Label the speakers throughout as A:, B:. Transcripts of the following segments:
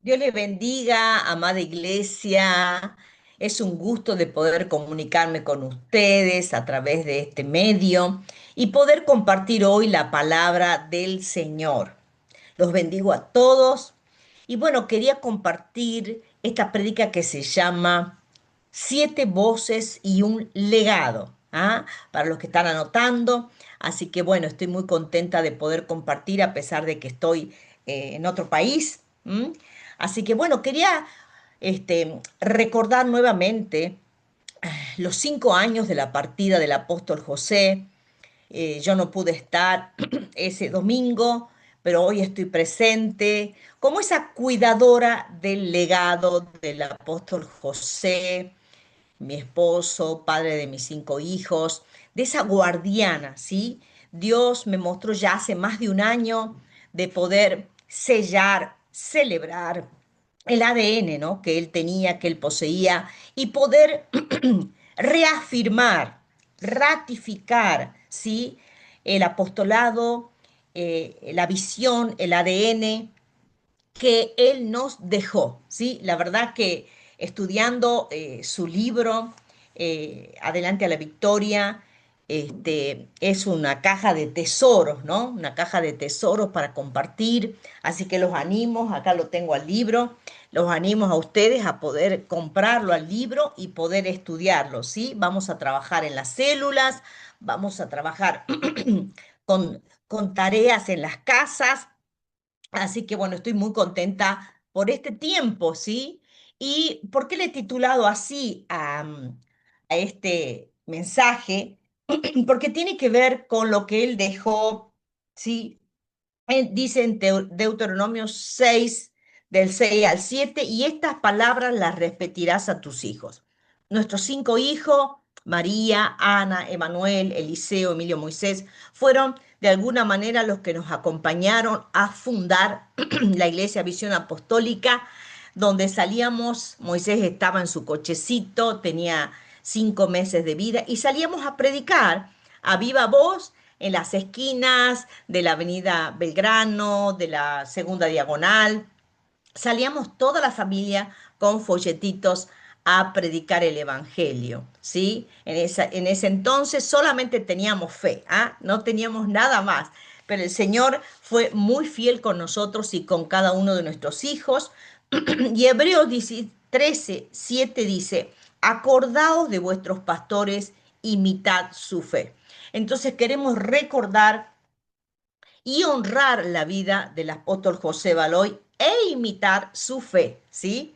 A: Dios les bendiga, amada iglesia. Es un gusto de poder comunicarme con ustedes a través de este medio y poder compartir hoy la palabra del Señor. Los bendigo a todos. Y bueno, quería compartir esta prédica que se llama Siete voces y un legado. ¿Ah? Para los que están anotando. Así que bueno, estoy muy contenta de poder compartir a pesar de que estoy en otro país. ¿M? Así que bueno, quería recordar nuevamente los 5 años de la partida del apóstol José. Yo no pude estar ese domingo, pero hoy estoy presente como esa cuidadora del legado del apóstol José, mi esposo, padre de mis 5 hijos, de esa guardiana, ¿sí? Dios me mostró ya hace más de un año de poder sellar, celebrar el ADN, ¿no? Que él tenía, que él poseía, y poder reafirmar, ratificar, ¿sí? El apostolado, la visión, el ADN que él nos dejó, ¿sí? La verdad que estudiando su libro, Adelante a la Victoria, es una caja de tesoros, ¿no? Una caja de tesoros para compartir, así que los animo, acá lo tengo al libro, los animo a ustedes a poder comprarlo al libro y poder estudiarlo, ¿sí? Vamos a trabajar en las células, vamos a trabajar con tareas en las casas. Así que bueno, estoy muy contenta por este tiempo, ¿sí? ¿Y por qué le he titulado así a este mensaje? Porque tiene que ver con lo que él dejó, ¿sí? Dice en Deuteronomio 6, del 6 al 7, y estas palabras las repetirás a tus hijos. Nuestros 5 hijos, María, Ana, Emanuel, Eliseo, Emilio, Moisés, fueron de alguna manera los que nos acompañaron a fundar la Iglesia Visión Apostólica, donde salíamos, Moisés estaba en su cochecito, tenía 5 meses de vida, y salíamos a predicar a viva voz en las esquinas de la avenida Belgrano, de la Segunda Diagonal. Salíamos toda la familia con folletitos a predicar el Evangelio, ¿sí? En ese entonces solamente teníamos fe, ¿ah? No teníamos nada más, pero el Señor fue muy fiel con nosotros y con cada uno de nuestros hijos. Y Hebreos 13, 7 dice, acordaos de vuestros pastores, imitad su fe. Entonces queremos recordar y honrar la vida del apóstol José Baloy e imitar su fe, ¿sí?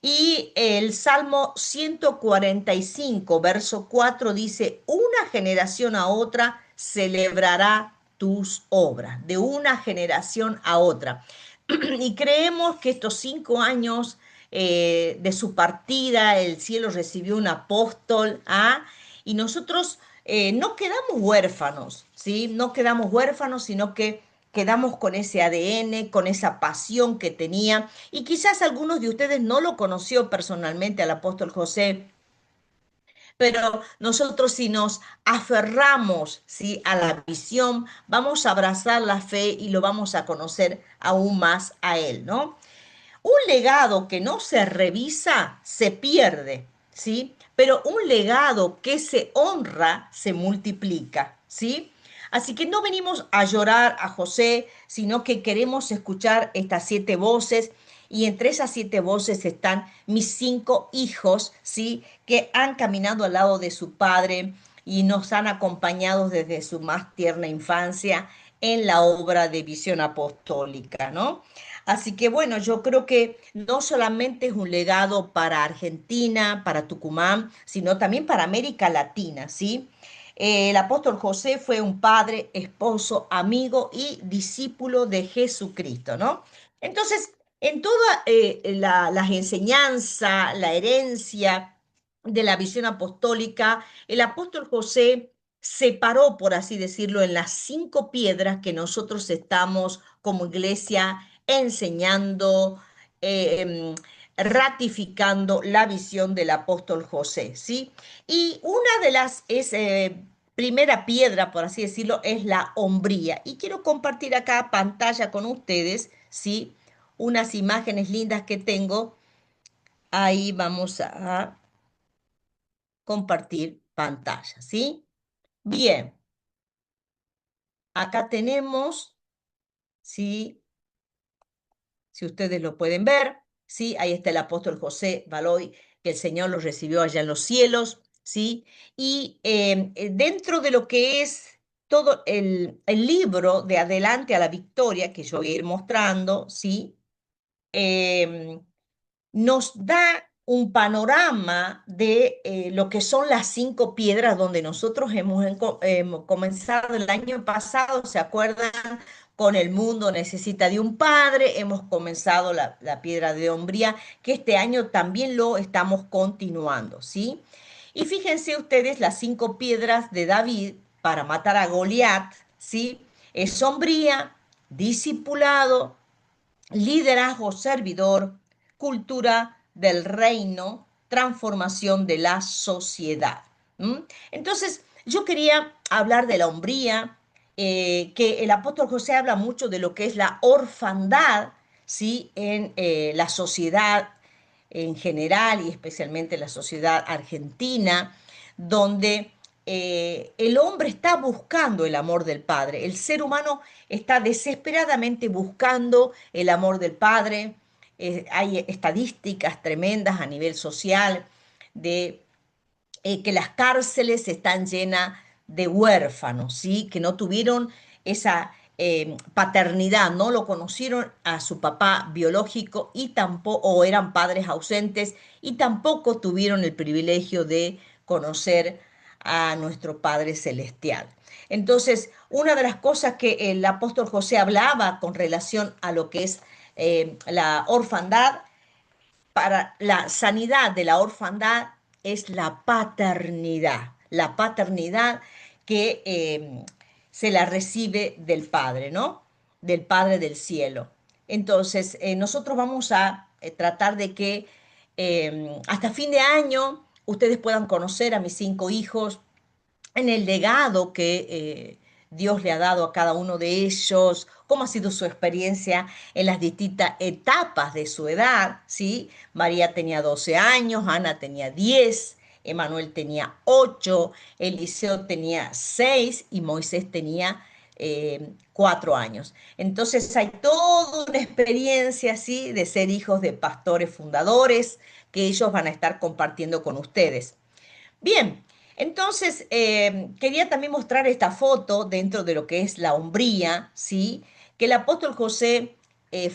A: Y el Salmo 145, verso 4 dice, una generación a otra celebrará tus obras, de una generación a otra. Y creemos que estos 5 años de su partida, el cielo recibió un apóstol, ¿ah? Y nosotros no quedamos huérfanos, ¿sí? No quedamos huérfanos, sino que quedamos con ese ADN, con esa pasión que tenía. Y quizás algunos de ustedes no lo conoció personalmente al apóstol José, pero nosotros si nos aferramos, ¿sí? A la visión, vamos a abrazar la fe y lo vamos a conocer aún más a él, ¿no? Un legado que no se revisa se pierde, ¿sí? Pero un legado que se honra se multiplica, ¿sí? Así que no venimos a llorar a José, sino que queremos escuchar estas 7 voces, y entre esas 7 voces están mis 5 hijos, ¿sí? Que han caminado al lado de su padre y nos han acompañado desde su más tierna infancia en la obra de visión apostólica, ¿no? Así que bueno, yo creo que no solamente es un legado para Argentina, para Tucumán, sino también para América Latina, ¿sí? El apóstol José fue un padre, esposo, amigo y discípulo de Jesucristo, ¿no? Entonces, en todas las enseñanzas, la herencia de la visión apostólica, el apóstol José separó, por así decirlo, en las 5 piedras que nosotros estamos como iglesia enseñando, ratificando la visión del apóstol José, ¿sí? Y una de las es, primera piedra, por así decirlo, es la hombría. Y quiero compartir acá pantalla con ustedes, ¿sí? unas imágenes lindas que tengo. Ahí vamos a compartir pantalla, ¿sí? Bien, acá tenemos, ¿sí? Si ustedes lo pueden ver, ¿sí? Ahí está el apóstol José Baloy, que el Señor lo recibió allá en los cielos, ¿sí? Y dentro de lo que es todo el libro de Adelante a la Victoria, que yo voy a ir mostrando, ¿sí? Em, Nos da un panorama de lo que son las 5 piedras donde nosotros hemos comenzado el año pasado, ¿se acuerdan? Con el mundo necesita de un padre, hemos comenzado la piedra de hombría, que este año también lo estamos continuando, ¿sí? Y fíjense ustedes las 5 piedras de David para matar a Goliat, ¿sí? Es sombría, discipulado, liderazgo servidor, cultura del reino, transformación de la sociedad. ¿Mm? Entonces, yo quería hablar de la hombría, que el apóstol José habla mucho de lo que es la orfandad, ¿sí? En la sociedad en general y especialmente la sociedad argentina, donde el hombre está buscando el amor del Padre. El ser humano está desesperadamente buscando el amor del Padre. Hay estadísticas tremendas a nivel social de que las cárceles están llenas de huérfanos, ¿sí? Que no tuvieron esa paternidad, no lo conocieron a su papá biológico y tampoco, o eran padres ausentes y tampoco tuvieron el privilegio de conocer a nuestro Padre Celestial. Entonces, una de las cosas que el apóstol José hablaba con relación a lo que es la orfandad, para la sanidad de la orfandad es la paternidad que se la recibe del Padre, ¿no? Del Padre del cielo. Entonces, nosotros vamos a tratar de que hasta fin de año ustedes puedan conocer a mis 5 hijos, en el legado que Dios le ha dado a cada uno de ellos, cómo ha sido su experiencia en las distintas etapas de su edad, ¿sí? María tenía 12 años, Ana tenía 10, Emanuel tenía 8, Eliseo tenía 6 y Moisés tenía 4 años. Entonces hay toda una experiencia así de ser hijos de pastores fundadores que ellos van a estar compartiendo con ustedes. Bien, entonces quería también mostrar esta foto dentro de lo que es la hombría, ¿sí? Que el apóstol José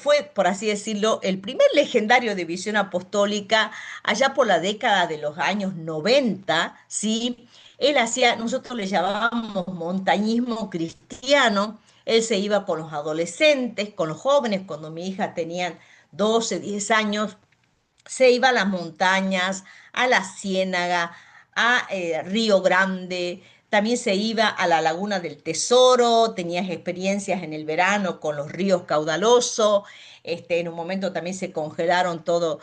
A: fue, por así decirlo, el primer legendario de visión apostólica allá por la década de los años 90, ¿sí? Él hacía, nosotros le llamábamos montañismo cristiano. Él se iba con los adolescentes, con los jóvenes, cuando mi hija tenía 12, 10 años, se iba a las montañas, a la Ciénaga, a Río Grande, también se iba a la Laguna del Tesoro, tenías experiencias en el verano con los ríos caudalosos, en un momento también se congelaron todo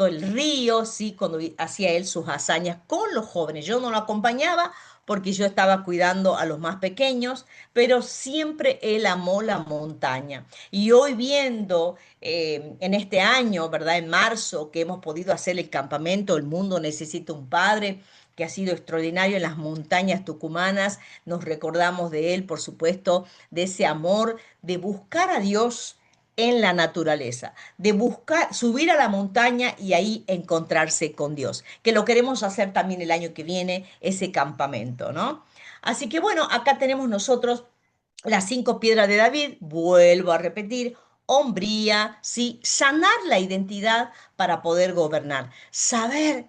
A: el río, ¿sí? Cuando hacía él sus hazañas con los jóvenes. Yo no lo acompañaba porque yo estaba cuidando a los más pequeños, pero siempre él amó la montaña. Y hoy viendo en este año, ¿verdad? En marzo, que hemos podido hacer el campamento El Mundo Necesita un Padre, que ha sido extraordinario en las montañas tucumanas, nos recordamos de él, por supuesto, de ese amor de buscar a Dios en la naturaleza, de buscar, subir a la montaña y ahí encontrarse con Dios, que lo queremos hacer también el año que viene, ese campamento, ¿no? Así que bueno, acá tenemos nosotros las 5 piedras de David, vuelvo a repetir, hombría, ¿sí? Sanar la identidad para poder gobernar, saber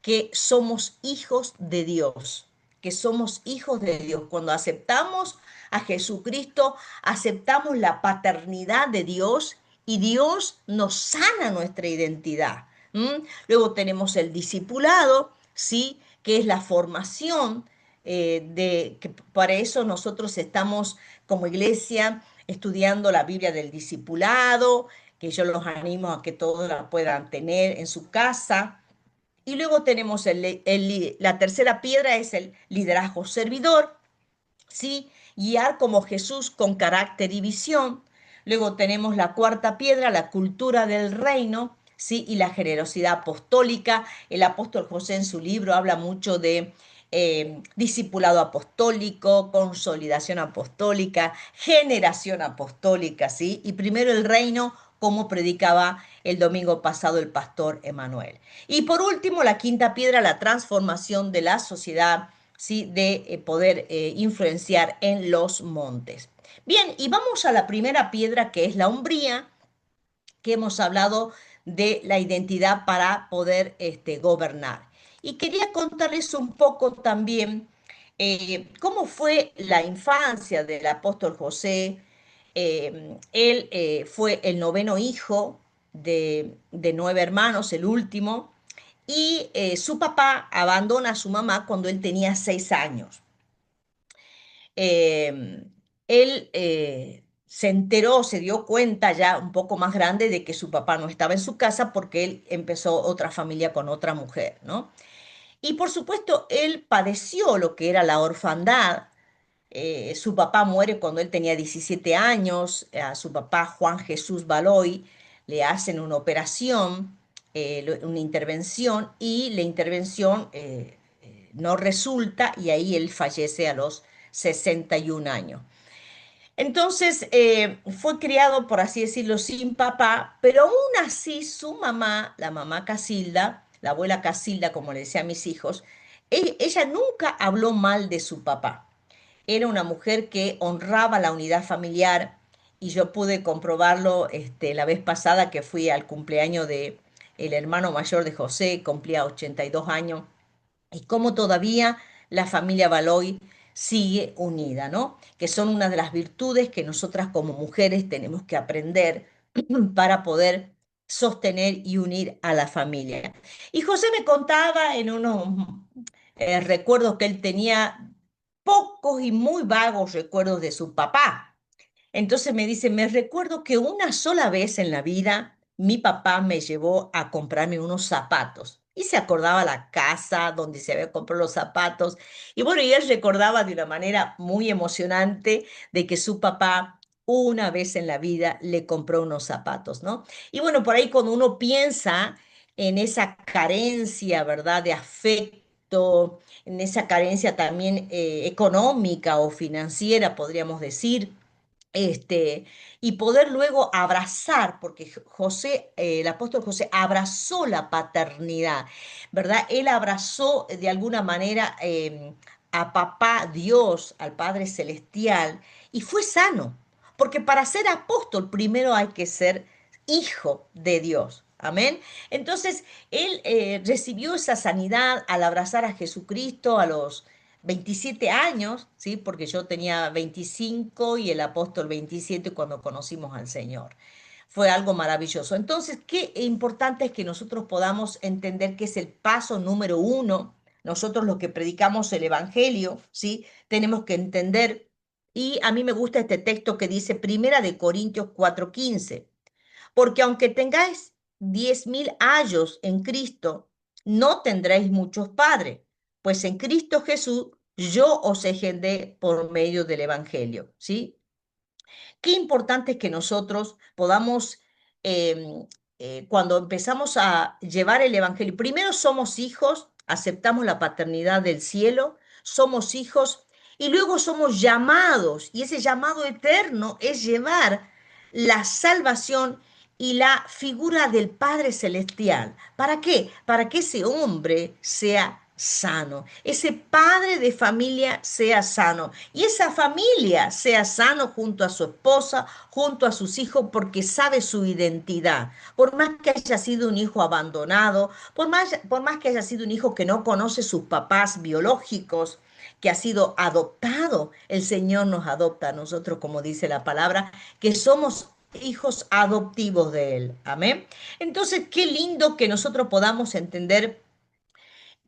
A: que somos hijos de Dios, que somos hijos de Dios. Cuando aceptamos a Jesucristo, aceptamos la paternidad de Dios y Dios nos sana nuestra identidad. ¿Mm? Luego tenemos el discipulado, ¿sí? Que es la formación que para eso nosotros estamos como iglesia estudiando la Biblia del discipulado, que yo los animo a que todos la puedan tener en su casa. Y luego tenemos la tercera piedra, es el liderazgo servidor, ¿sí? Guiar como Jesús con carácter y visión. Luego tenemos la cuarta piedra, la cultura del reino, ¿sí? Y la generosidad apostólica. El apóstol José en su libro habla mucho de discipulado apostólico, consolidación apostólica, generación apostólica, ¿sí? Y primero el reino, como predicaba el domingo pasado el pastor Emanuel. Y por último, la quinta piedra, la transformación de la sociedad, ¿sí? De poder influenciar en los montes. Bien, y vamos a la primera piedra que es la umbría, que hemos hablado de la identidad para poder gobernar. Y quería contarles un poco también cómo fue la infancia del apóstol José. Él fue el noveno hijo de nueve hermanos, el último, y su papá abandona a su mamá cuando él tenía 6 años. eh, Él se enteró, se dio cuenta ya un poco más grande de que su papá no estaba en su casa porque él empezó otra familia con otra mujer, ¿no? Y por supuesto, él padeció lo que era la orfandad. Su papá muere cuando él tenía 17 años, a su papá Juan Jesús Baloy le hacen una operación, una intervención, y la intervención no resulta y ahí él fallece a los 61 años. Entonces fue criado, por así decirlo, sin papá, pero aún así su mamá, la mamá Casilda, la abuela Casilda, como le decía a mis hijos, ella nunca habló mal de su papá. Era una mujer que honraba la unidad familiar y yo pude comprobarlo la vez pasada que fui al cumpleaños de el hermano mayor de José, cumplía 82 años, y cómo todavía la familia Baloy sigue unida, ¿no? Que son una de las virtudes que nosotras como mujeres tenemos que aprender para poder sostener y unir a la familia. Y José me contaba en unos recuerdos que él tenía, pocos y muy vagos recuerdos de su papá. Entonces me dice, me recuerdo que una sola vez en la vida mi papá me llevó a comprarme unos zapatos. Y se acordaba la casa donde se había comprado los zapatos. Y bueno, y él recordaba de una manera muy emocionante de que su papá una vez en la vida le compró unos zapatos, ¿no? Y bueno, por ahí cuando uno piensa en esa carencia, ¿verdad?, de afecto, en esa carencia también económica o financiera, podríamos decir, y poder luego abrazar, porque José, el apóstol José abrazó la paternidad, ¿verdad? Él abrazó de alguna manera a papá Dios, al Padre Celestial, y fue sano, porque para ser apóstol primero hay que ser hijo de Dios. Amén. Entonces, él recibió esa sanidad al abrazar a Jesucristo a los 27 años, ¿sí? Porque yo tenía 25 y el apóstol 27 cuando conocimos al Señor. Fue algo maravilloso. Entonces, qué importante es que nosotros podamos entender que es el paso número uno. Nosotros los que predicamos el Evangelio, ¿sí? Tenemos que entender. Y a mí me gusta este texto que dice Primera de Corintios 4:15, porque aunque tengáis 10.000 años en Cristo, no tendréis muchos padres, pues en Cristo Jesús yo os engendré por medio del Evangelio, ¿sí? Qué importante es que nosotros podamos, eh, cuando empezamos a llevar el Evangelio, primero somos hijos, aceptamos la paternidad del cielo, somos hijos y luego somos llamados, y ese llamado eterno es llevar la salvación y la figura del Padre Celestial. ¿Para qué? Para que ese hombre sea sano, ese padre de familia sea sano y esa familia sea sano junto a su esposa, junto a sus hijos, porque sabe su identidad. Por más que haya sido un hijo abandonado, por más que haya sido un hijo que no conoce sus papás biológicos, que ha sido adoptado, el Señor nos adopta a nosotros, como dice la palabra, que somos hijos adoptivos de Él. Amén. Entonces, qué lindo que nosotros podamos entender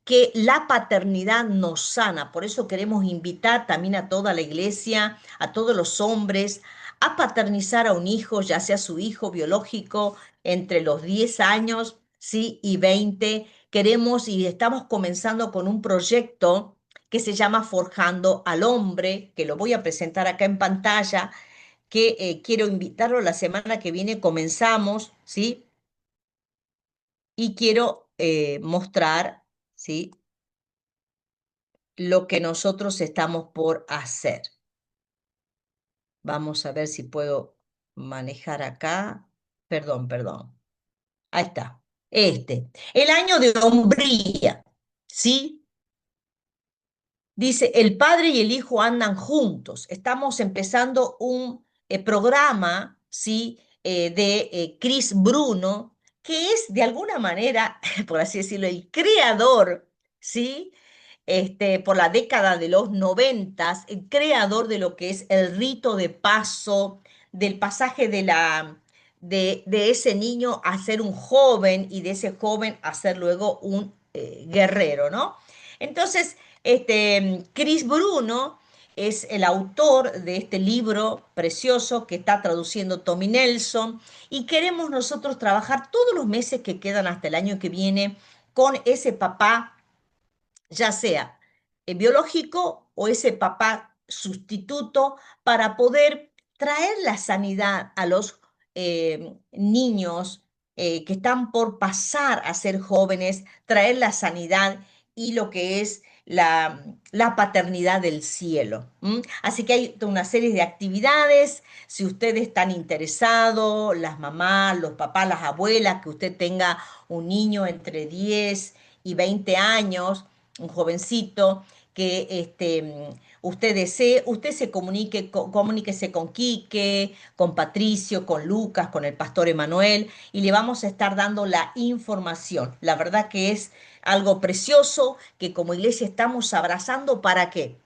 A: que la paternidad nos sana. Por eso queremos invitar también a toda la iglesia, a todos los hombres, a paternizar a un hijo, ya sea su hijo biológico, entre los 10 años, ¿sí? Y 20. Queremos y estamos comenzando con un proyecto que se llama Forjando al Hombre, que lo voy a presentar acá en pantalla, que quiero invitarlo la semana que viene, comenzamos, ¿sí? Y quiero mostrar, ¿sí? Lo que nosotros estamos por hacer. Vamos a ver si puedo manejar acá. Perdón, perdón. Ahí está. El año de hombría, ¿sí? Dice, el padre y el hijo andan juntos. Estamos empezando un programa, ¿sí? De Chris Bruno, que es de alguna manera, por así decirlo, el creador, ¿sí? Por la década de los noventas, el creador de lo que es el rito de paso, del pasaje de ese niño a ser un joven y de ese joven a ser luego un guerrero, ¿no? Entonces, Chris Bruno es el autor de este libro precioso que está traduciendo Tommy Nelson y queremos nosotros trabajar todos los meses que quedan hasta el año que viene con ese papá, ya sea biológico o ese papá sustituto, para poder traer la sanidad a los niños que están por pasar a ser jóvenes, traer la sanidad y lo que es la paternidad del cielo. ¿M? Así que hay toda una serie de actividades. Si ustedes están interesados, las mamás, los papás, las abuelas, que usted tenga un niño entre 10 y 20 años, un jovencito que usted desee, usted se comunique, comuníquese con Quique, con Patricio, con Lucas, con el pastor Emanuel, y le vamos a estar dando la información. La verdad que es algo precioso que como iglesia estamos abrazando. ¿Para qué?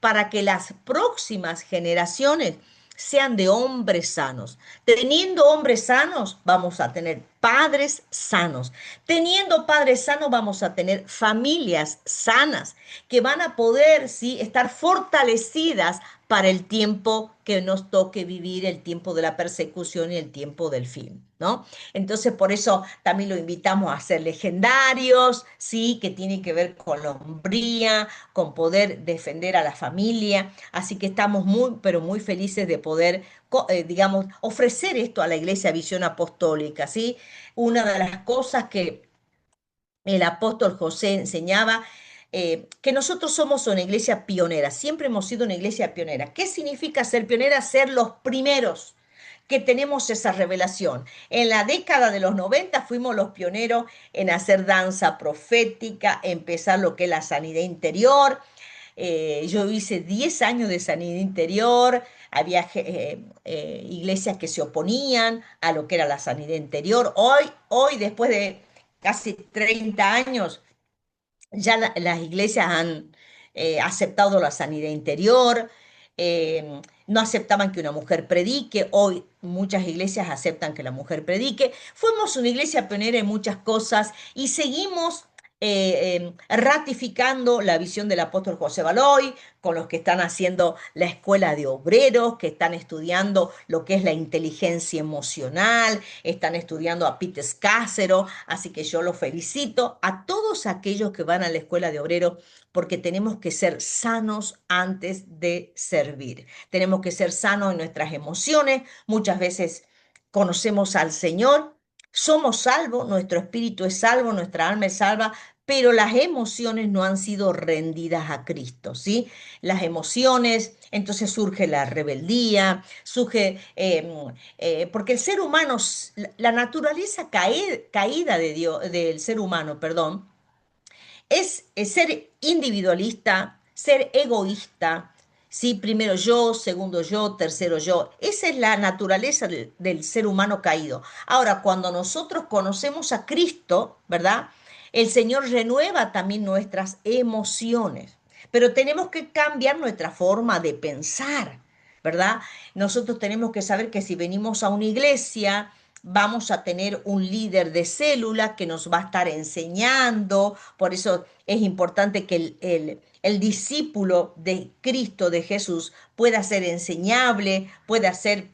A: Para que las próximas generaciones sean de hombres sanos. Teniendo hombres sanos, vamos a tener padres sanos. Teniendo padres sanos, vamos a tener familias sanas que van a poder, sí, estar fortalecidas para el tiempo que nos toque vivir, el tiempo de la persecución y el tiempo del fin, ¿no? Entonces, por eso también lo invitamos a ser legendarios, sí, que tiene que ver con la hombría, con poder defender a la familia. Así que estamos muy, pero muy felices de poder, digamos, ofrecer esto a la Iglesia Visión Apostólica, ¿sí? Una de las cosas que el apóstol José enseñaba, que nosotros somos una iglesia pionera, siempre hemos sido una iglesia pionera. ¿Qué significa ser pionera? Ser los primeros que tenemos esa revelación. En la década de los 90 fuimos los pioneros en hacer danza profética, empezar lo que es la sanidad interior. Yo hice 10 años de sanidad interior, había iglesias que se oponían a lo que era la sanidad interior. Hoy, después de casi 30 años, ya las iglesias han aceptado la sanidad interior, no aceptaban que una mujer predique, hoy muchas iglesias aceptan que la mujer predique. Fuimos una iglesia pionera en muchas cosas y seguimos ratificando la visión del apóstol José Baloy, con los que están haciendo la escuela de obreros, que están estudiando lo que es la inteligencia emocional, están estudiando a Pete Scácero, así que yo los felicito a todos aquellos que van a la escuela de obreros, porque tenemos que ser sanos antes de servir. Tenemos que ser sanos en nuestras emociones. Muchas veces conocemos al Señor, somos salvos, nuestro espíritu es salvo, nuestra alma es salva, pero las emociones no han sido rendidas a Cristo, ¿sí? Las emociones, entonces surge la rebeldía, surge, porque el ser humano, la naturaleza caída de Dios, del ser humano, perdón, es ser individualista, ser egoísta, ¿sí? Primero yo, segundo yo, tercero yo. Esa es la naturaleza del ser humano caído. Ahora, cuando nosotros conocemos a Cristo, ¿verdad? El Señor renueva también nuestras emociones, pero tenemos que cambiar nuestra forma de pensar, ¿verdad? Nosotros tenemos que saber que si venimos a una iglesia, vamos a tener un líder de célula que nos va a estar enseñando. Por eso es importante que el discípulo de Cristo, de Jesús, pueda ser enseñable, pueda ser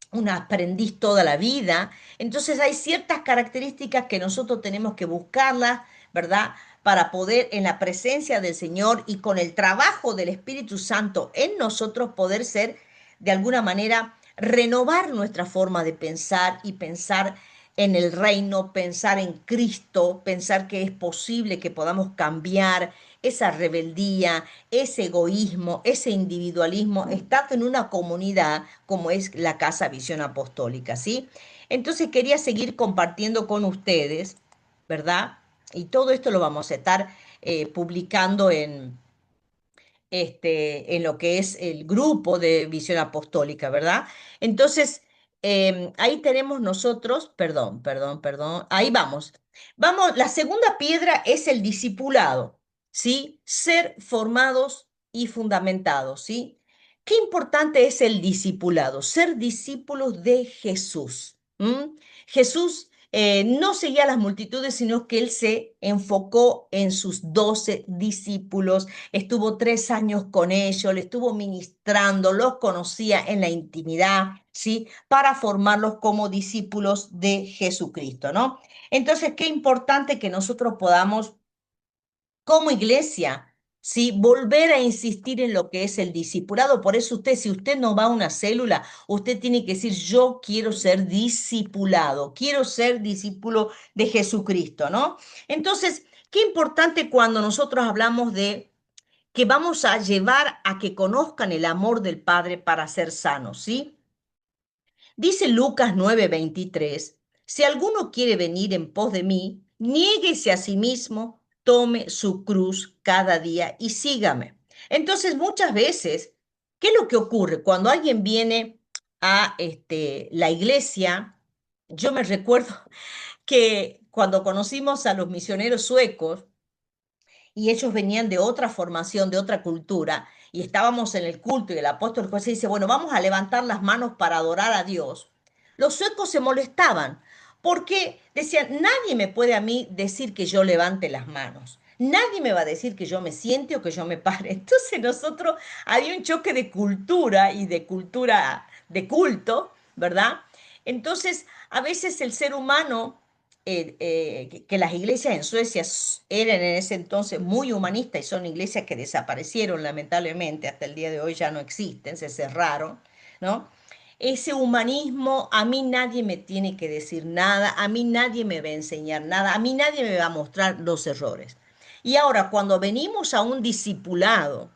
A: un aprendiz toda la vida. Entonces hay ciertas características que nosotros tenemos que buscarlas, ¿verdad? Para poder en la presencia del Señor y con el trabajo del Espíritu Santo en nosotros poder ser de alguna manera renovar nuestra forma de pensar y pensar en el reino, pensar en Cristo, pensar que es posible que podamos cambiar esa rebeldía, ese egoísmo, ese individualismo, estando en una comunidad como es la Casa Visión Apostólica, ¿sí? Entonces quería seguir compartiendo con ustedes, ¿verdad? Y todo esto lo vamos a estar publicando en lo que es el grupo de Visión Apostólica, ¿verdad? Entonces, ahí tenemos nosotros, perdón, ahí vamos. Vamos, la segunda piedra es el discipulado, ¿sí? Ser formados y fundamentados, ¿sí? Qué importante es el discipulado, ser discípulos de Jesús. Jesús no seguía a las multitudes, sino que él se enfocó en sus 12 discípulos, estuvo 3 años con ellos, le estuvo ministrando, los conocía en la intimidad, ¿sí? Para formarlos como discípulos de Jesucristo, ¿no? Entonces, qué importante que nosotros podamos como iglesia, ¿sí? Volver a insistir en lo que es el discipulado. Por eso usted, si usted no va a una célula, usted tiene que decir, yo quiero ser discipulado, quiero ser discípulo de Jesucristo, ¿no? Entonces, qué importante cuando nosotros hablamos de que vamos a llevar a que conozcan el amor del Padre para ser sanos, ¿sí? Dice Lucas 9:23, si alguno quiere venir en pos de mí, niéguese a sí mismo, tome su cruz cada día y sígame. Entonces, muchas veces, ¿qué es lo que ocurre? Cuando alguien viene a la iglesia, yo me recuerdo que cuando conocimos a los misioneros suecos, y ellos venían de otra formación, de otra cultura, y estábamos en el culto y el apóstol José dice, bueno, vamos a levantar las manos para adorar a Dios. Los suecos se molestaban porque decían, nadie me puede a mí decir que yo levante las manos. Nadie me va a decir que yo me siente o que yo me pare. Entonces nosotros había un choque de cultura y de cultura de culto, ¿verdad? Entonces, a veces el ser humano que las iglesias en Suecia eran en ese entonces muy humanistas y son iglesias que desaparecieron lamentablemente, hasta el día de hoy ya no existen, se cerraron, ¿no? Ese humanismo, a mí nadie me tiene que decir nada, a mí nadie me va a enseñar nada, a mí nadie me va a mostrar los errores. Y ahora, cuando venimos a un discipulado,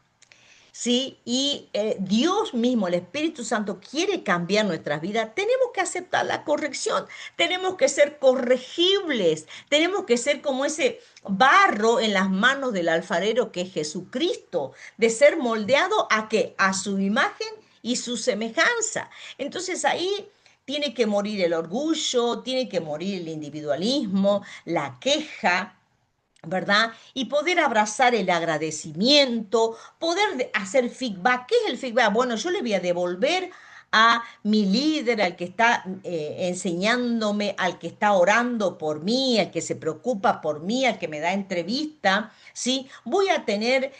A: ¿sí? Y Dios mismo, el Espíritu Santo, quiere cambiar nuestras vidas. Tenemos que aceptar la corrección, tenemos que ser corregibles, tenemos que ser como ese barro en las manos del alfarero que es Jesucristo, de ser moldeado a qué? A su imagen y su semejanza. Entonces ahí tiene que morir el orgullo, tiene que morir el individualismo, la queja, ¿verdad? Y poder abrazar el agradecimiento, poder hacer feedback. ¿Qué es el feedback? Bueno, yo le voy a devolver a mi líder, al que está enseñándome, al que está orando por mí, al que se preocupa por mí, al que me da entrevista, ¿sí?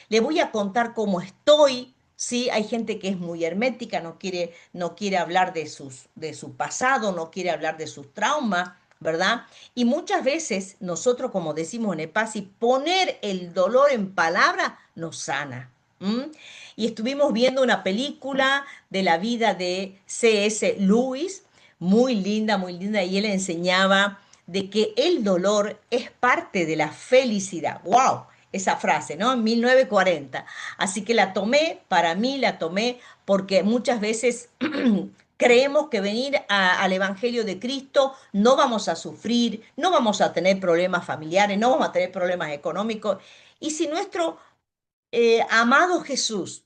A: Le voy a contar cómo estoy. Sí, hay gente que es muy hermética, no quiere hablar de su pasado, no quiere hablar de sus traumas, ¿verdad? Y muchas veces nosotros, como decimos en EPASI, poner el dolor en palabra nos sana. ¿M? Y estuvimos viendo una película de la vida de C.S. Lewis, muy linda, y él enseñaba de que el dolor es parte de la felicidad. ¡Wow! Esa frase, ¿no? En 1940. Así que la tomé, para mí la tomé, porque muchas veces creemos que venir al Evangelio de Cristo no vamos a sufrir, no vamos a tener problemas familiares, no vamos a tener problemas económicos. Y si nuestro amado Jesús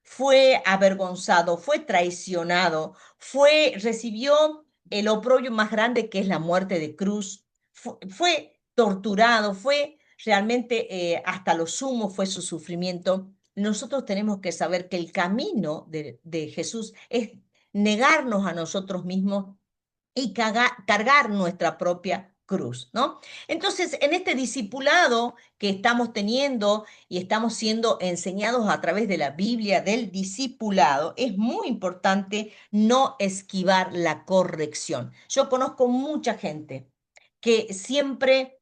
A: fue avergonzado, fue traicionado, recibió el oprobio más grande que es la muerte de cruz, fue torturado, fue realmente hasta lo sumo fue su sufrimiento. Nosotros tenemos que saber que el camino de Jesús es negarnos a nosotros mismos y cargar nuestra propia cruz, ¿no? Entonces, en este discipulado que estamos teniendo y estamos siendo enseñados a través de la Biblia del discipulado, es muy importante no esquivar la corrección. Yo conozco mucha gente que siempre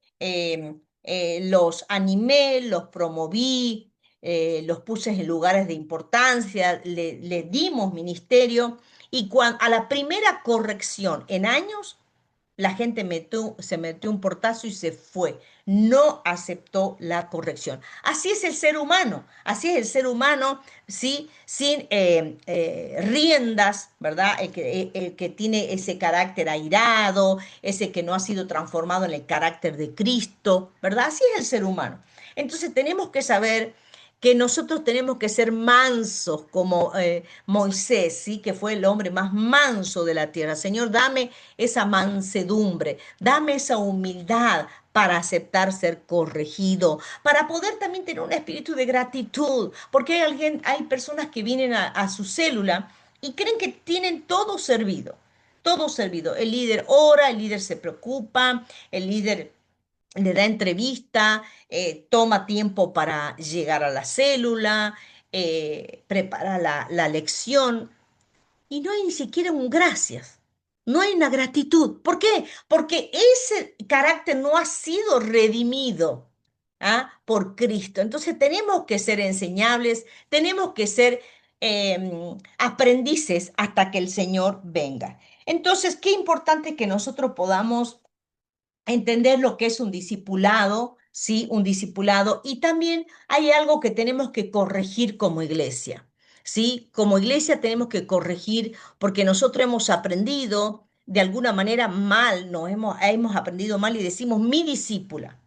A: los animé, los promoví, los puse en lugares de importancia, le dimos ministerio Y cuando, a la primera corrección en años, la gente se metió un portazo y se fue. No aceptó la corrección. Así es el ser humano, así es el ser humano, ¿sí? Sin riendas, ¿verdad? El que tiene ese carácter airado, ese que no ha sido transformado en el carácter de Cristo, ¿verdad? Así es el ser humano. Entonces tenemos que saber que nosotros tenemos que ser mansos como Moisés, ¿sí? Que fue el hombre más manso de la tierra. Señor, dame esa mansedumbre, dame esa humildad para aceptar ser corregido, para poder también tener un espíritu de gratitud, porque hay personas que vienen a su célula y creen que tienen todo servido. Todo servido. El líder ora, el líder se preocupa, el líder le da entrevista, toma tiempo para llegar a la célula, prepara la lección y no hay ni siquiera un gracias. No hay una gratitud. ¿Por qué? Porque ese carácter no ha sido redimido, por Cristo. Entonces tenemos que ser enseñables, tenemos que ser aprendices hasta que el Señor venga. Entonces, qué importante que nosotros podamos entender lo que es un discipulado, ¿sí? Un discipulado. Y también hay algo que tenemos que corregir como iglesia, ¿sí? Como iglesia tenemos que corregir porque nosotros hemos aprendido de alguna manera mal, hemos aprendido mal y decimos mi discípula.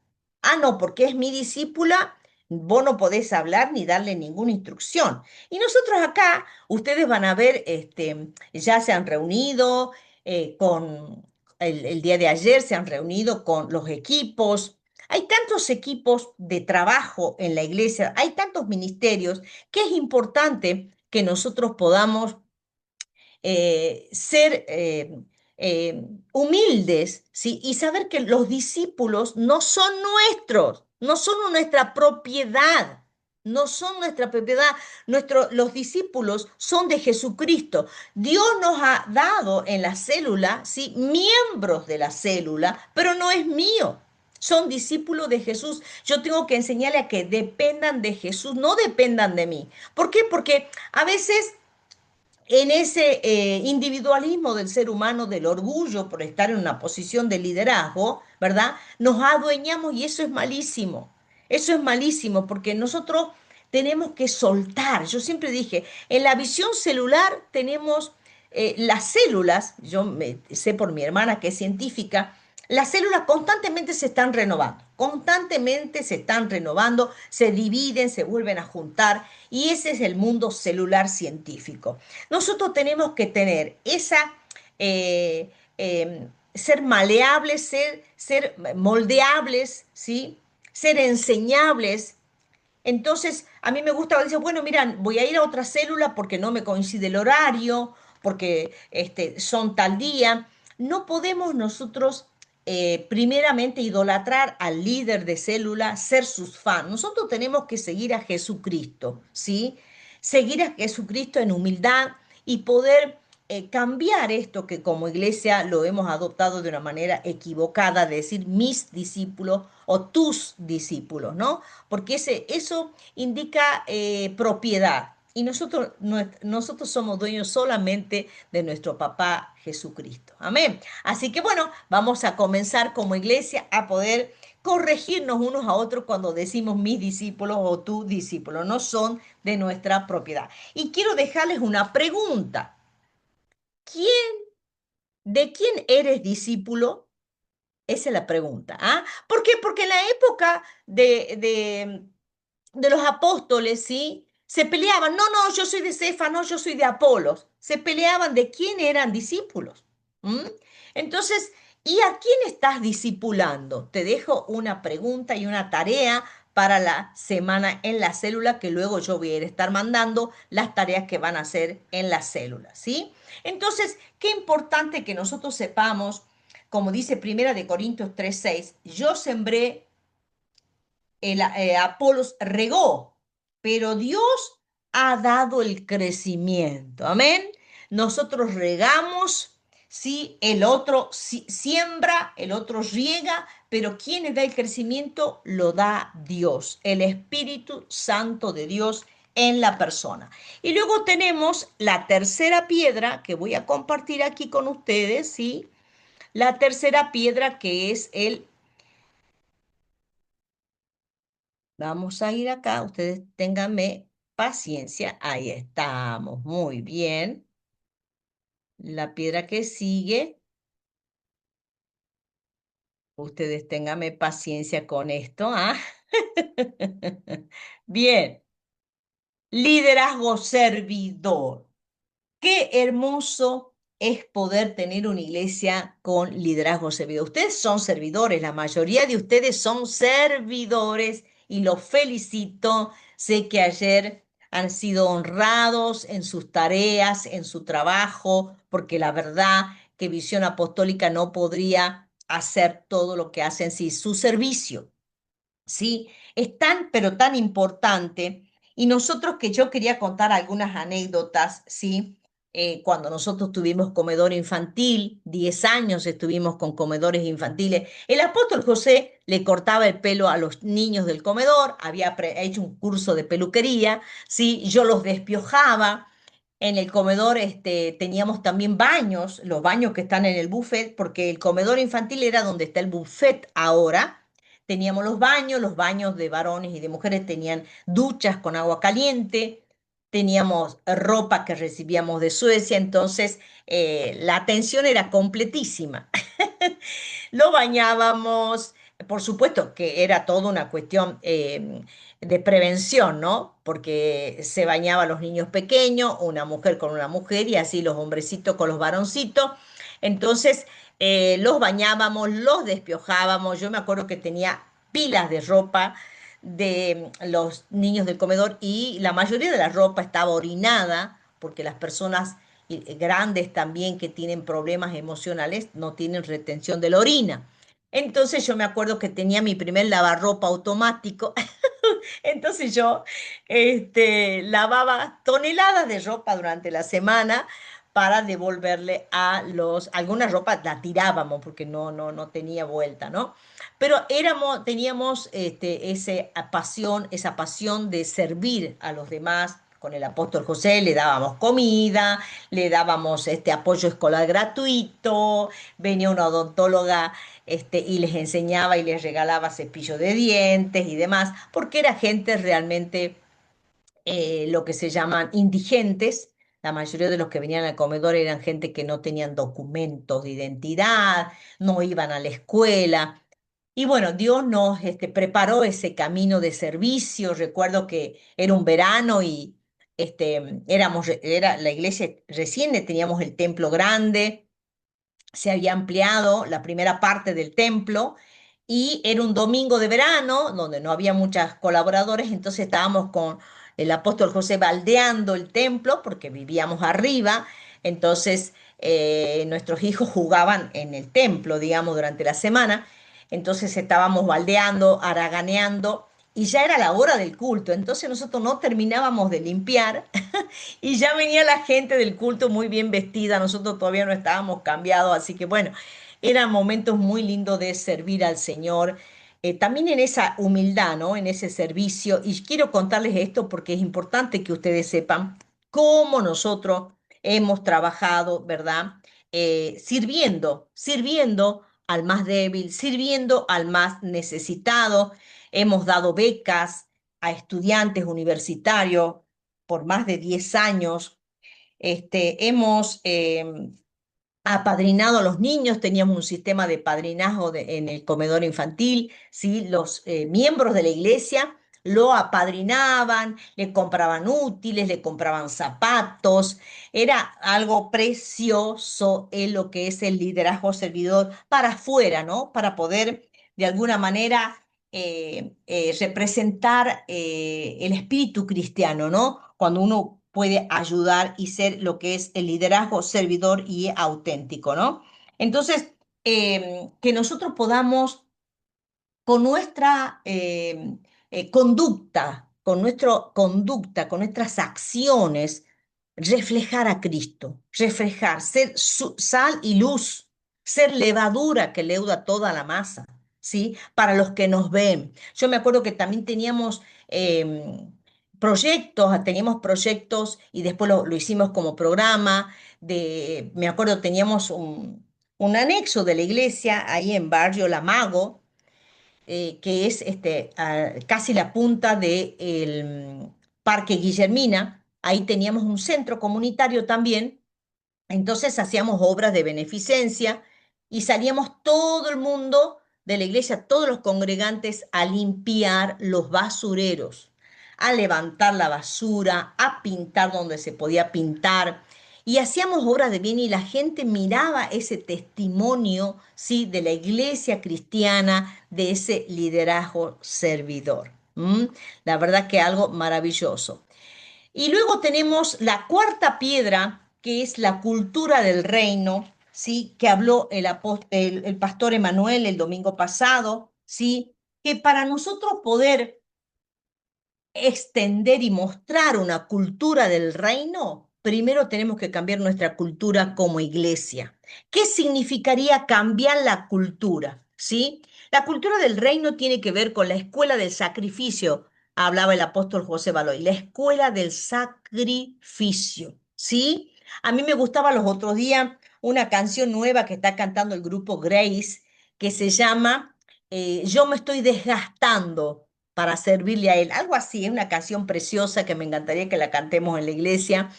A: Ah, no, porque es mi discípula, vos no podés hablar ni darle ninguna instrucción. Y nosotros acá, ustedes van a ver, ya se han reunido con el día de ayer se han reunido con los equipos. Hay tantos equipos de trabajo en la iglesia, hay tantos ministerios que es importante que nosotros podamos ser humildes, ¿sí? Y saber que los discípulos no son nuestros, no son nuestra propiedad. No son nuestra propiedad. Los discípulos son de Jesucristo. Dios nos ha dado en la célula, ¿sí? Miembros de la célula, pero no es mío. Son discípulos de Jesús. Yo tengo que enseñarle a que dependan de Jesús, no dependan de mí. ¿Por qué? Porque a veces en ese individualismo del ser humano, del orgullo por estar en una posición de liderazgo, ¿verdad? Nos adueñamos y eso es malísimo. Eso es malísimo porque nosotros tenemos que soltar. Yo siempre dije, en la visión celular tenemos las células, sé por mi hermana que es científica, las células constantemente se están renovando, constantemente se están renovando, se dividen, se vuelven a juntar y ese es el mundo celular científico. Nosotros tenemos que tener ser maleables, ser moldeables, ¿sí? Ser enseñables. Entonces, a mí me gusta, dice, bueno, mira, voy a ir a otra célula porque no me coincide el horario, porque son tal día. No podemos nosotros, primeramente, idolatrar al líder de célula, ser sus fans. Nosotros tenemos que seguir a Jesucristo, ¿sí? Seguir a Jesucristo en humildad y poder cambiar esto que como iglesia lo hemos adoptado de una manera equivocada, de decir mis discípulos o tus discípulos, ¿no? Porque eso indica propiedad. Y nosotros somos dueños solamente de nuestro papá Jesucristo. Amén. Así que bueno, vamos a comenzar como iglesia a poder corregirnos unos a otros cuando decimos mis discípulos o tu discípulo. No son de nuestra propiedad. Y quiero dejarles una pregunta. ¿Quién, de quién eres discípulo? Esa es la pregunta. ¿Ah? ¿Por qué? Porque en la época de los apóstoles, ¿sí? Se peleaban, no, no, yo soy de Cefa, no, yo soy de Apolos. Se peleaban de quién eran discípulos. ¿Mm? Entonces, ¿y a quién estás discipulando? Te dejo una pregunta y una tarea para la semana en la célula, que luego yo voy a estar mandando las tareas que van a hacer en la célula, ¿sí? Entonces, qué importante que nosotros sepamos, como dice Primera de Corintios 3:6, yo sembré, Apolos regó, pero Dios ha dado el crecimiento. Amén. Nosotros regamos, sí, el otro siembra, el otro riega, pero quien da el crecimiento lo da Dios, el Espíritu Santo de Dios en la persona. Y luego tenemos la tercera piedra que voy a compartir aquí con ustedes, ¿sí? La tercera piedra que es el, vamos a ir acá, ustedes ténganme paciencia, ahí estamos, muy bien. La piedra que sigue, ustedes ténganme paciencia con esto, ¿ah? Bien, liderazgo servidor. Qué hermoso es poder tener una iglesia con liderazgo servidor. Ustedes son servidores, la mayoría de ustedes son servidores y los felicito. Sé que ayer han sido honrados en sus tareas, en su trabajo, porque la verdad que Visión Apostólica no podría hacer todo lo que hacen sin su servicio. ¿Sí? Es tan, pero tan importante. Y nosotros que yo quería contar algunas anécdotas, ¿sí? Cuando nosotros tuvimos comedor infantil, 10 años estuvimos con comedores infantiles, el apóstol José le cortaba el pelo a los niños del comedor, había hecho un curso de peluquería, ¿sí? Yo los despiojaba. En el comedor teníamos también baños, los baños que están en el buffet, porque el comedor infantil era donde está el buffet ahora. Teníamos los baños de varones y de mujeres tenían duchas con agua caliente, teníamos ropa que recibíamos de Suecia, entonces la atención era completísima. Lo bañábamos, por supuesto que era toda una cuestión de prevención, ¿no? Porque se bañaba a los niños pequeños, una mujer con una mujer y así los hombrecitos con los varoncitos. Entonces, los bañábamos, los despiojábamos. Yo me acuerdo que tenía pilas de ropa de los niños del comedor y la mayoría de la ropa estaba orinada porque las personas grandes también que tienen problemas emocionales no tienen retención de la orina. Entonces yo me acuerdo que tenía mi primer lavarropa automático. Entonces yo lavaba toneladas de ropa durante la semana para devolverle a los, algunas ropas la tirábamos porque no tenía vuelta, ¿no? Pero teníamos esa pasión de servir a los demás. Con el apóstol José le dábamos comida, le dábamos apoyo escolar gratuito, venía una odontóloga y les enseñaba y les regalaba cepillo de dientes y demás, porque era gente realmente lo que se llaman indigentes. La mayoría de los que venían al comedor eran gente que no tenían documentos de identidad, no iban a la escuela. Y bueno, Dios nos preparó ese camino de servicio. Recuerdo que era un verano y era la iglesia, recién teníamos el templo grande, se había ampliado la primera parte del templo y era un domingo de verano donde no había muchos colaboradores, entonces estábamos con el apóstol José baldeando el templo porque vivíamos arriba, entonces nuestros hijos jugaban en el templo, digamos, durante la semana, entonces estábamos baldeando, haraganeando. Y ya era la hora del culto, entonces nosotros no terminábamos de limpiar y ya venía la gente del culto muy bien vestida, nosotros todavía no estábamos cambiados, así que bueno, eran momentos muy lindos de servir al Señor, también en esa humildad, ¿no? En ese servicio. Y quiero contarles esto porque es importante que ustedes sepan cómo nosotros hemos trabajado, ¿verdad? Sirviendo al más débil, sirviendo al más necesitado. Hemos dado becas a estudiantes universitarios por más de 10 años. Hemos apadrinado a los niños, teníamos un sistema de padrinazgo en el comedor infantil, ¿sí? Los miembros de la iglesia lo apadrinaban, le compraban útiles, le compraban zapatos, era algo precioso en lo que es el liderazgo servidor para afuera, ¿no? Para poder de alguna manera representar el espíritu cristiano, ¿no? Cuando uno puede ayudar y ser lo que es el liderazgo servidor y auténtico, ¿no? Entonces, que nosotros podamos con nuestra conducta, con nuestras acciones, reflejar a Cristo, reflejar, ser sal y luz, ser levadura que leuda toda la masa, ¿sí? Para los que nos ven. Yo me acuerdo que también teníamos proyectos, teníamos proyectos y después lo hicimos como programa. Me acuerdo, teníamos un anexo de la iglesia ahí en Barrio La Mago, que es casi la punta del Parque Guillermina. Ahí teníamos un centro comunitario también, entonces hacíamos obras de beneficencia y salíamos todo el mundo de la iglesia, todos los congregantes, a limpiar los basureros, a levantar la basura, a pintar donde se podía pintar. Y hacíamos obras de bien y la gente miraba ese testimonio, ¿sí? De la iglesia cristiana, de ese liderazgo servidor. ¿M? La verdad que algo maravilloso. Y luego tenemos la cuarta piedra, que es la cultura del reino, ¿sí? Que habló el pastor Emanuel el domingo pasado, ¿sí? Que para nosotros poder extender y mostrar una cultura del reino, primero tenemos que cambiar nuestra cultura como iglesia. ¿Qué significaría cambiar la cultura? ¿Sí? La cultura del reino tiene que ver con la escuela del sacrificio, hablaba el apóstol José Baloy, la escuela del sacrificio. ¿Sí? A mí me gustaba los otros días una canción nueva que está cantando el grupo Grace, que se llama Yo me estoy desgastando para servirle a Él. Algo así, es una canción preciosa que me encantaría que la cantemos en la iglesia.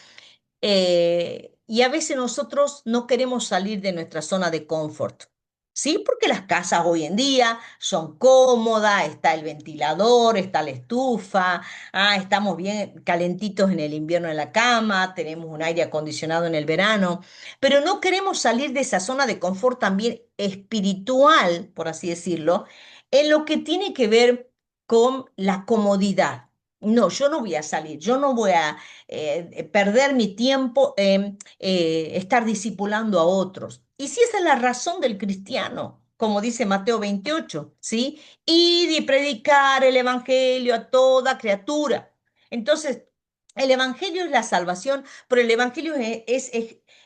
A: Y a veces nosotros no queremos salir de nuestra zona de confort. ¿Sí? Porque las casas hoy en día son cómodas, está el ventilador, está la estufa, estamos bien calentitos en el invierno en la cama, tenemos un aire acondicionado en el verano, pero no queremos salir de esa zona de confort también espiritual, por así decirlo, en lo que tiene que ver con la comodidad. No, yo no voy a salir, yo no voy a perder mi tiempo en estar discipulando a otros. Y si esa es la razón del cristiano, como dice Mateo 28, ¿sí? Ir y predicar el evangelio a toda criatura. Entonces, el evangelio es la salvación, pero el evangelio es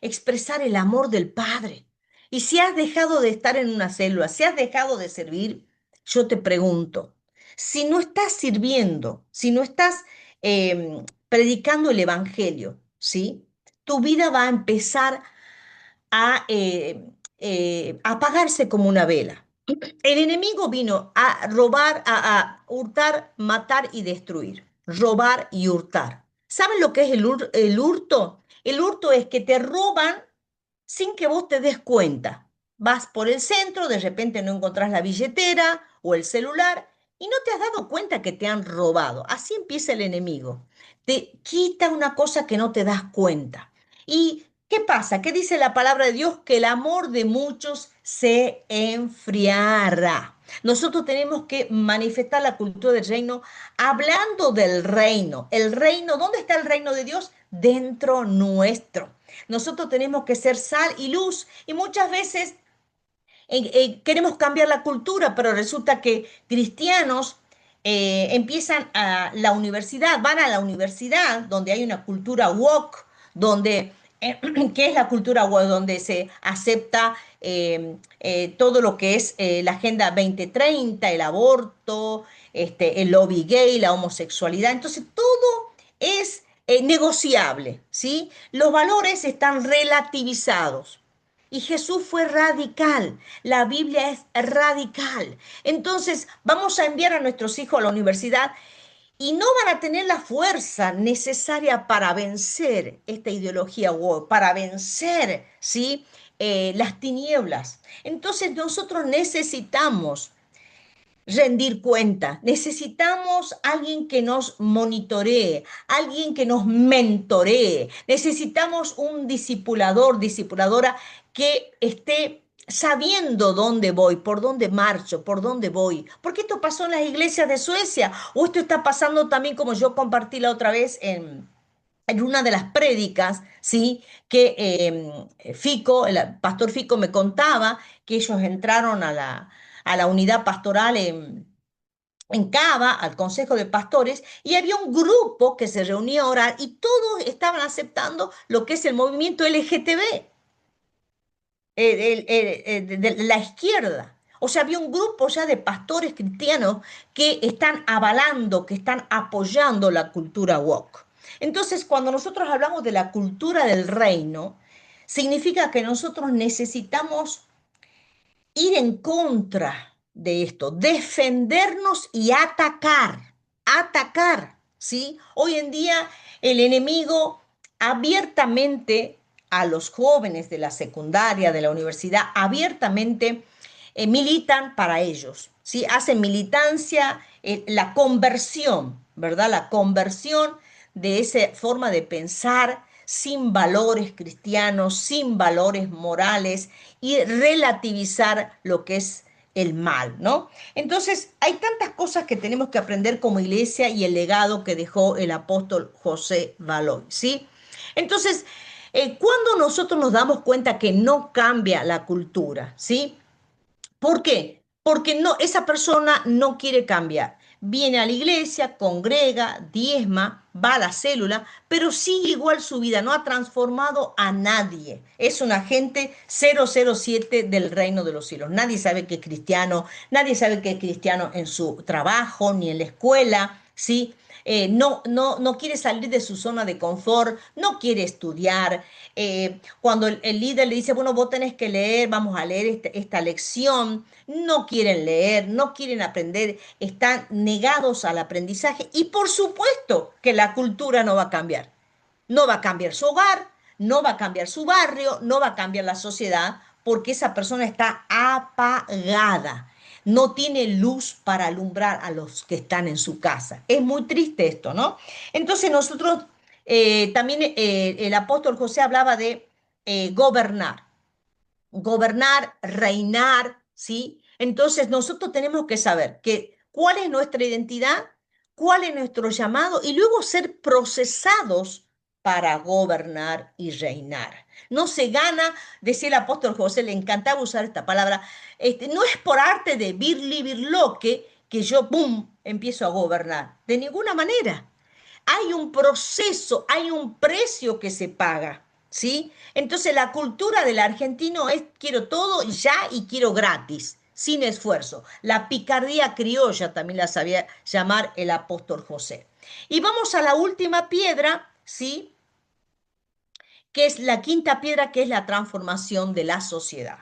A: expresar el amor del Padre. Y si has dejado de estar en una célula, si has dejado de servir, yo te pregunto, si no estás sirviendo, si no estás predicando el Evangelio, ¿sí? Tu vida va a empezar a apagarse como una vela. El enemigo vino a robar, a hurtar, matar y destruir. Robar y hurtar. ¿Saben lo que es el hurto? El hurto es que te roban sin que vos te des cuenta. Vas por el centro, de repente no encontrás la billetera o el celular y no te has dado cuenta que te han robado. Así empieza el enemigo. Te quita una cosa que no te das cuenta. ¿Y qué pasa? ¿Qué dice la palabra de Dios? Que el amor de muchos se enfriará. Nosotros tenemos que manifestar la cultura del reino hablando del reino. El reino, ¿dónde está el reino de Dios? Dentro nuestro. Nosotros tenemos que ser sal y luz y muchas veces queremos cambiar la cultura, pero resulta que cristianos empiezan a la universidad, van a la universidad donde hay una cultura woke, donde, ¿qué es la cultura woke? Donde se acepta todo lo que es la Agenda 2030, el aborto, el lobby gay, la homosexualidad. Entonces, todo es negociable, ¿sí? Los valores están relativizados. Y Jesús fue radical, la Biblia es radical. Entonces vamos a enviar a nuestros hijos a la universidad y no van a tener la fuerza necesaria para vencer esta ideología woke, para vencer, ¿sí? Las tinieblas. Entonces nosotros necesitamos rendir cuenta. Necesitamos alguien que nos monitoree, alguien que nos mentoree. Necesitamos un discipulador, discipuladora que esté sabiendo dónde voy, por dónde marcho, por dónde voy. Porque esto pasó en las iglesias de Suecia o esto está pasando también como yo compartí la otra vez en una de las prédicas, ¿sí? Que Fico, el pastor Fico me contaba que ellos entraron a la unidad pastoral en Cava, al Consejo de Pastores, y había un grupo que se reunía a orar y todos estaban aceptando lo que es el movimiento LGTB, de la izquierda. O sea, había un grupo ya de pastores cristianos que están avalando, que están apoyando la cultura woke. Entonces, cuando nosotros hablamos de la cultura del reino, significa que nosotros necesitamos ir en contra de esto, defendernos y atacar, ¿sí? Hoy en día el enemigo abiertamente a los jóvenes de la secundaria, de la universidad, abiertamente militan para ellos, ¿sí? Hacen militancia, la conversión, ¿verdad? La conversión de esa forma de pensar sin valores cristianos, sin valores morales y relativizar lo que es el mal, ¿no? Entonces, hay tantas cosas que tenemos que aprender como iglesia y el legado que dejó el apóstol José Baloy, ¿sí? Entonces, cuando nosotros nos damos cuenta que no cambia la cultura, ¿sí? ¿Por qué? Porque no, esa persona no quiere cambiar. Viene a la iglesia, congrega, diezma, va a la célula, pero sigue igual su vida, no ha transformado a nadie. Es un agente 007 del reino de los cielos. Nadie sabe que es cristiano, nadie sabe que es cristiano en su trabajo ni en la escuela, ¿sí? No quiere salir de su zona de confort, no quiere estudiar. Cuando el líder le dice, bueno, vos tenés que leer, vamos a leer esta lección, no quieren leer, no quieren aprender, están negados al aprendizaje y por supuesto que la cultura no va a cambiar. No va a cambiar su hogar, no va a cambiar su barrio, no va a cambiar la sociedad porque esa persona está apagada. No tiene luz para alumbrar a los que están en su casa. Es muy triste esto, ¿no? Entonces nosotros, también el apóstol José hablaba de gobernar, reinar, ¿sí? Entonces nosotros tenemos que saber que cuál es nuestra identidad, cuál es nuestro llamado y luego ser procesados para gobernar y reinar. No se gana, decía el apóstol José, le encantaba usar esta palabra, no es por arte de birli birloque que yo, ¡pum!, empiezo a gobernar. De ninguna manera. Hay un proceso, hay un precio que se paga, ¿sí? Entonces la cultura del argentino es quiero todo ya y quiero gratis, sin esfuerzo. La picardía criolla también la sabía llamar el apóstol José. Y vamos a la última piedra, ¿sí? Que es la quinta piedra, que es la transformación de la sociedad.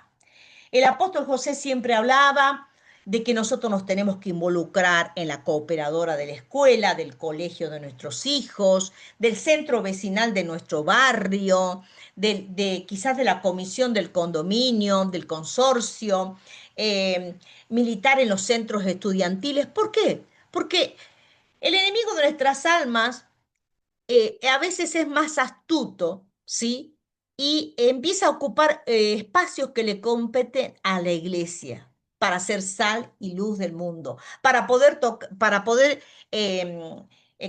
A: El apóstol José siempre hablaba de que nosotros nos tenemos que involucrar en la cooperadora de la escuela, del colegio de nuestros hijos, del centro vecinal de nuestro barrio, quizás de la comisión del condominio, del consorcio, militar en los centros estudiantiles. ¿Por qué? Porque el enemigo de nuestras almas a veces es más astuto, ¿sí? Y empieza a ocupar espacios que le competen a la iglesia para ser sal y luz del mundo, para poder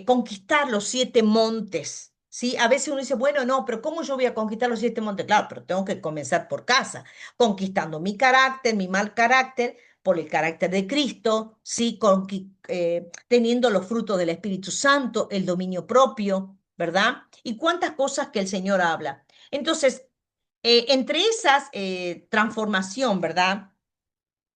A: conquistar los siete montes, ¿sí? A veces uno dice, bueno, no, pero ¿cómo yo voy a conquistar los siete montes? Claro, pero tengo que comenzar por casa, conquistando mi carácter, mi mal carácter, por el carácter de Cristo, ¿sí? Teniendo los frutos del Espíritu Santo, el dominio propio, ¿verdad? Y cuántas cosas que el Señor habla. Entonces, entre esas transformación, ¿verdad?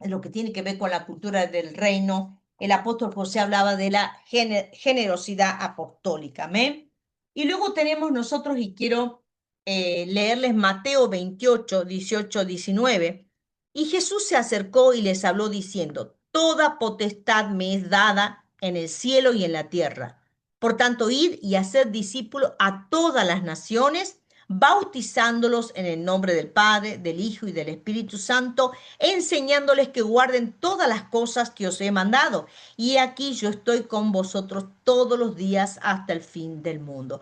A: En lo que tiene que ver con la cultura del reino, el apóstol José hablaba de la generosidad apostólica, ¿amén? Y luego tenemos nosotros, y quiero leerles Mateo 28, 18, 19. Y Jesús se acercó y les habló diciendo, toda potestad me es dada en el cielo y en la tierra. Por tanto, id y hacer discípulos a todas las naciones, bautizándolos en el nombre del Padre, del Hijo y del Espíritu Santo, enseñándoles que guarden todas las cosas que os he mandado. Y aquí yo estoy con vosotros todos los días hasta el fin del mundo.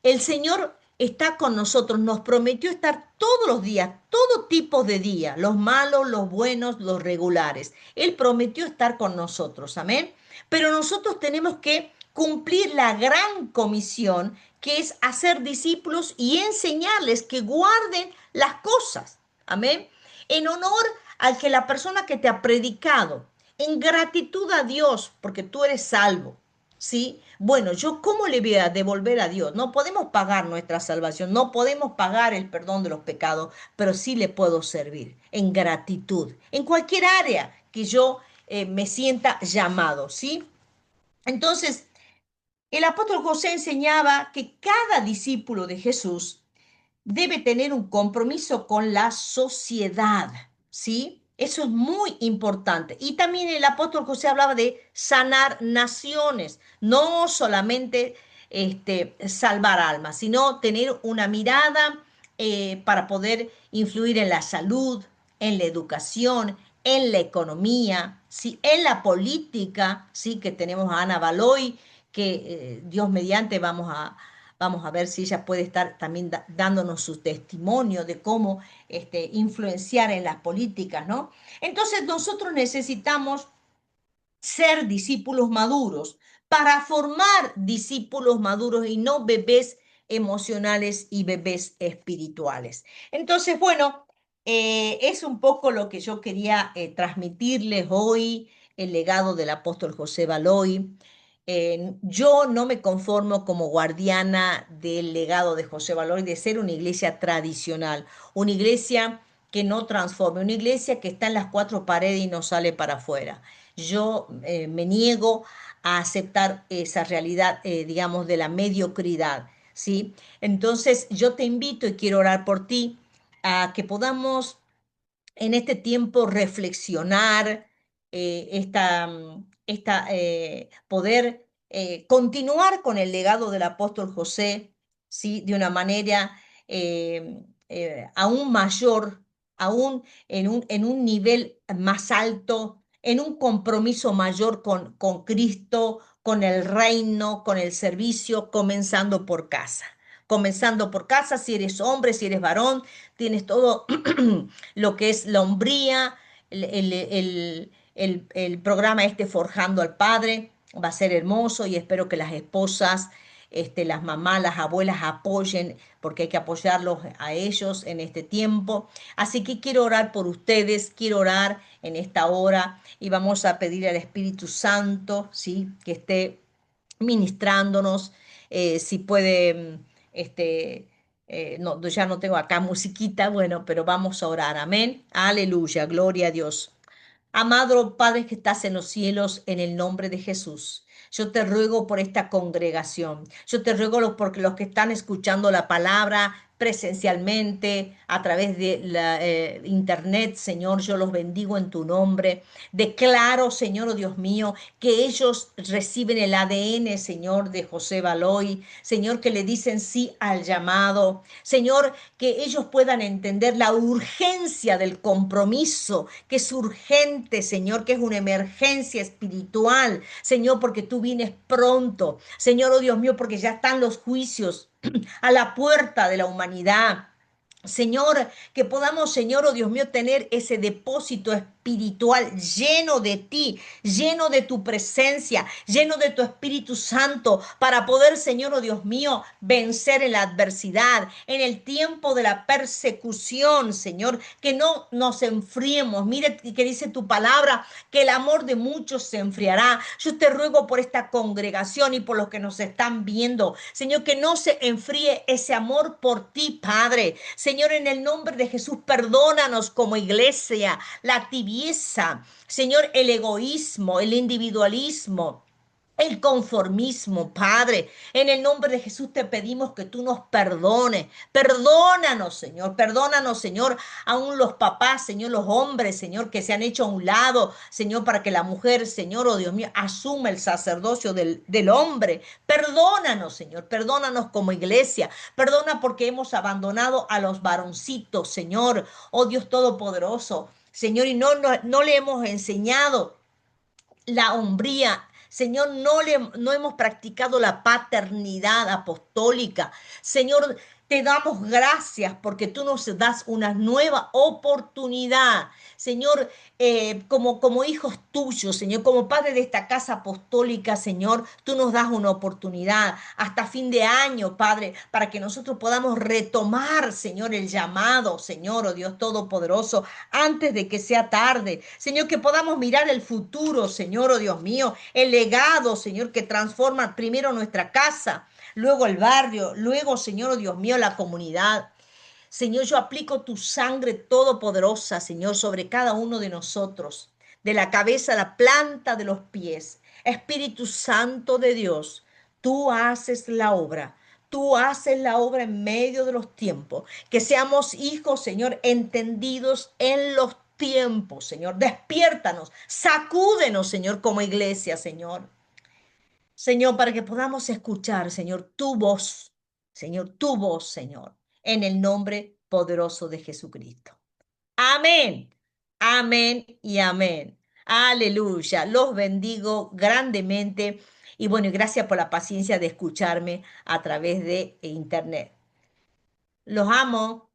A: El Señor está con nosotros, nos prometió estar todos los días, todo tipo de días, los malos, los buenos, los regulares. Él prometió estar con nosotros, amén. Pero nosotros tenemos que cumplir la gran comisión, que es hacer discípulos y enseñarles que guarden las cosas, amén. En honor al que la persona que te ha predicado, en gratitud a Dios, porque tú eres salvo, ¿sí? Bueno, yo ¿cómo le voy a devolver a Dios? No podemos pagar nuestra salvación, no podemos pagar el perdón de los pecados, pero sí le puedo servir en gratitud, en cualquier área que yo me sienta llamado, ¿sí? Entonces, el apóstol José enseñaba que cada discípulo de Jesús debe tener un compromiso con la sociedad, ¿sí? Eso es muy importante. Y también el apóstol José hablaba de sanar naciones, no solamente salvar almas, sino tener una mirada para poder influir en la salud, en la educación, en la economía, ¿sí? En la política, ¿sí? Que tenemos a Ana Baloy, que Dios mediante vamos a ver si ella puede estar también dándonos su testimonio de cómo influenciar en las políticas, ¿no? Entonces nosotros necesitamos ser discípulos maduros para formar discípulos maduros y no bebés emocionales y bebés espirituales. Entonces, bueno, es un poco lo que yo quería transmitirles hoy, el legado del apóstol José Baloy. Yo no me conformo como guardiana del legado de José Baloy de ser una iglesia tradicional, una iglesia que no transforme, una iglesia que está en las cuatro paredes y no sale para afuera. Yo me niego a aceptar esa realidad, digamos, de la mediocridad, ¿sí? Entonces, yo te invito y quiero orar por ti a que podamos en este tiempo reflexionar, poder continuar con el legado del apóstol José, ¿sí? De una manera aún mayor, aún en un nivel más alto, en un compromiso mayor con Cristo, con el reino, con el servicio, comenzando por casa. Comenzando por casa, si eres hombre, si eres varón, tienes todo lo que es la hombría, el programa Forjando al Padre, va a ser hermoso y espero que las esposas, las mamás, las abuelas apoyen, porque hay que apoyarlos a ellos en este tiempo. Así que quiero orar por ustedes, quiero orar en esta hora y vamos a pedir al Espíritu Santo, ¿sí? Que esté ministrándonos, si puede, no, ya no tengo acá musiquita, bueno, pero vamos a orar, amén, aleluya, gloria a Dios. Amado Padre que estás en los cielos, en el nombre de Jesús. Yo te ruego por esta congregación. Yo te ruego por los que están escuchando la palabra presencialmente, a través de la internet, Señor, yo los bendigo en tu nombre. Declaro, Señor, oh Dios mío, que ellos reciben el ADN, Señor, de José Baloy, Señor, que le dicen sí al llamado, Señor, que ellos puedan entender la urgencia del compromiso, que es urgente, Señor, que es una emergencia espiritual, Señor, porque tú vienes pronto, Señor, oh Dios mío, porque ya están los juicios a la puerta de la humanidad. Señor, que podamos, Señor, oh Dios mío, tener ese depósito espiritual lleno de ti, lleno de tu presencia, lleno de tu Espíritu Santo, para poder, Señor, oh Dios mío, vencer en la adversidad, en el tiempo de la persecución, Señor, que no nos enfriemos. Mire que dice tu palabra, que el amor de muchos se enfriará. Yo te ruego por esta congregación y por los que nos están viendo, Señor, que no se enfríe ese amor por ti, Padre. Señor, en el nombre de Jesús, perdónanos como iglesia la tibieza, Señor, el egoísmo, el individualismo, el conformismo, Padre. En el nombre de Jesús te pedimos que tú nos perdones. Perdónanos, Señor, aún los papás, Señor, los hombres, Señor, que se han hecho a un lado, Señor, para que la mujer, Señor, oh Dios mío, asuma el sacerdocio del hombre. Perdónanos, Señor, perdónanos como iglesia. Perdona porque hemos abandonado a los varoncitos, Señor, oh Dios Todopoderoso. Señor, y no le hemos enseñado la hombría. Señor, no hemos practicado la paternidad apostólica. Señor, Te damos gracias porque tú nos das una nueva oportunidad, Señor, como hijos tuyos, Señor, como Padre de esta casa apostólica, Señor, tú nos das una oportunidad hasta fin de año, Padre, para que nosotros podamos retomar, Señor, el llamado, Señor, oh Dios Todopoderoso, antes de que sea tarde. Señor, que podamos mirar el futuro, Señor, oh Dios mío, el legado, Señor, que transforma primero nuestra casa, luego el barrio, luego, Señor, oh Dios mío, la comunidad. Señor, yo aplico tu sangre todopoderosa, Señor, sobre cada uno de nosotros, de la cabeza a la planta de los pies. Espíritu Santo de Dios, tú haces la obra. Tú haces la obra en medio de los tiempos. Que seamos hijos, Señor, entendidos en los tiempos, Señor. Despiértanos, sacúdenos, Señor, como iglesia, Señor. Señor, para que podamos escuchar, Señor, tu voz, Señor, en el nombre poderoso de Jesucristo. Amén, amén y amén. Aleluya. Los bendigo grandemente y bueno, y gracias por la paciencia de escucharme a través de internet. Los amo.